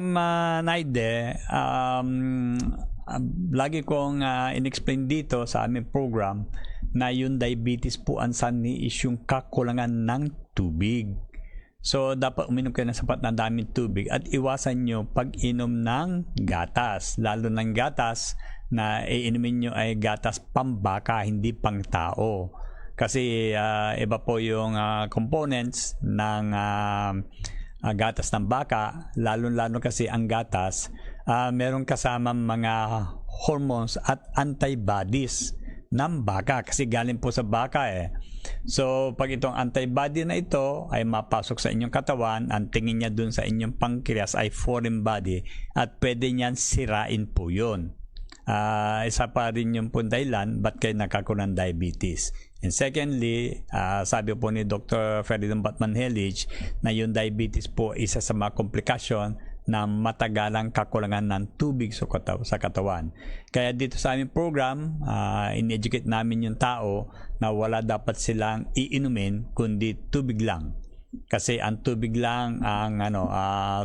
Naide, lagi kong in-explain dito sa aming program na yung diabetes po ang sanhi is yung kakulangan ng tubig. So, dapat uminom kayo ng sapat na daming tubig at iwasan nyo pag-inom ng gatas. Lalo ng gatas na iinumin nyo ay gatas pambaka, hindi pang tao. Kasi iba po yung components ng gatas ng baka, lalo kasi ang gatas, meron kasamang mga hormones at antibodies ng baka kasi galing po sa baka eh. So, pag itong antibody na ito ay mapasok sa inyong katawan, ang tingin niya dun sa inyong pancreas ay foreign body at pwede niyan sirain po yun. Isa pa rin yung dahilan ba't kayo nagkakaroon ng diabetes. And secondly, sabi po ni Dr. Ferdinand Batman-Hellich na yung diabetes po isa sa mga komplikasyon na matagalang kakulangan ng tubig sa katawan. Kaya dito sa aming program, in-educate namin yung tao na wala dapat silang iinumin kundi tubig lang. Kasi ang tubig lang ang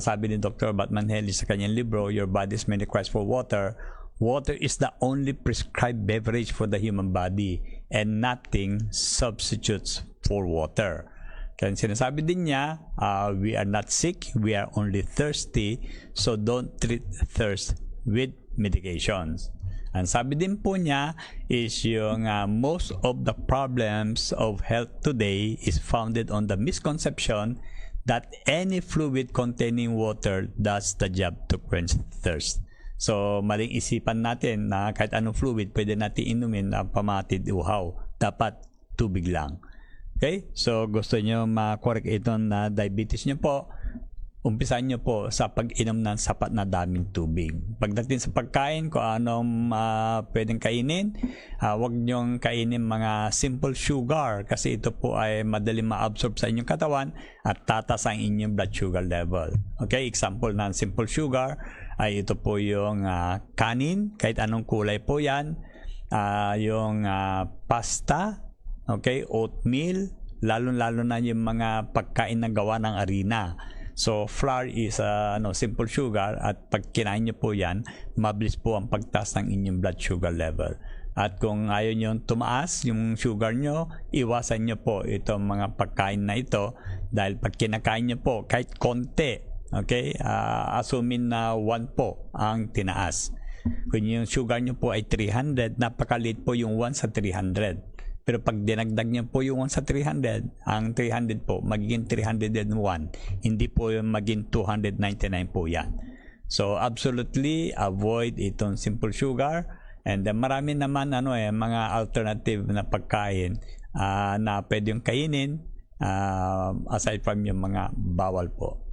sabi ni Dr. Batman-Hellich sa kanyang libro, Your Body's Many Cries for Water. Water is the only prescribed beverage for the human body and nothing substitutes for water. Kaya sinasabi din niya, we are not sick, we are only thirsty, so don't treat thirst with medications. Ang sabi din po niya is yung most of the problems of health today is founded on the misconception that any fluid containing water does the job to quench thirst. So, maling isipan natin na kahit anong fluid pwede natin inumin na pamatid uhaw. Dapat tubig lang. Okay? So, gusto nyo ma-correct ito na diabetes nyo po, umpisan nyo po sa pag-inom ng sapat na daming tubig. Pagdating sa pagkain, kung anong pwedeng kainin, huwag nyong kainin mga simple sugar kasi ito po ay madali ma-absorb sa inyong katawan at tatas ang inyong blood sugar level. Okay? Example ng simple sugar ay ito po yung kanin, kahit anong kulay po yan, yung pasta, okay, oatmeal, lalo-lalo na yung mga pagkain na gawa ng harina. So, flour is simple sugar at pag kinain nyo po yan, mabilis po ang pagtaas ng inyong blood sugar level. At kung ayaw nyo tumaas yung sugar nyo, iwasan nyo po itong mga pagkain na ito dahil pag kinakain nyo po, kahit konti, okay, asumin na 1 po ang tinaas. Kung yung sugar nyo po ay 300, napakaliit po yung 1 sa 300. Pero pag dinagdag nyo po yung 1 sa 300, ang 300 po magiging 301. Hindi po yung maging 299 po yan. So, absolutely avoid itong simple sugar. And then, marami naman mga alternative na pagkain na pwedeng kainin aside from yung mga bawal po.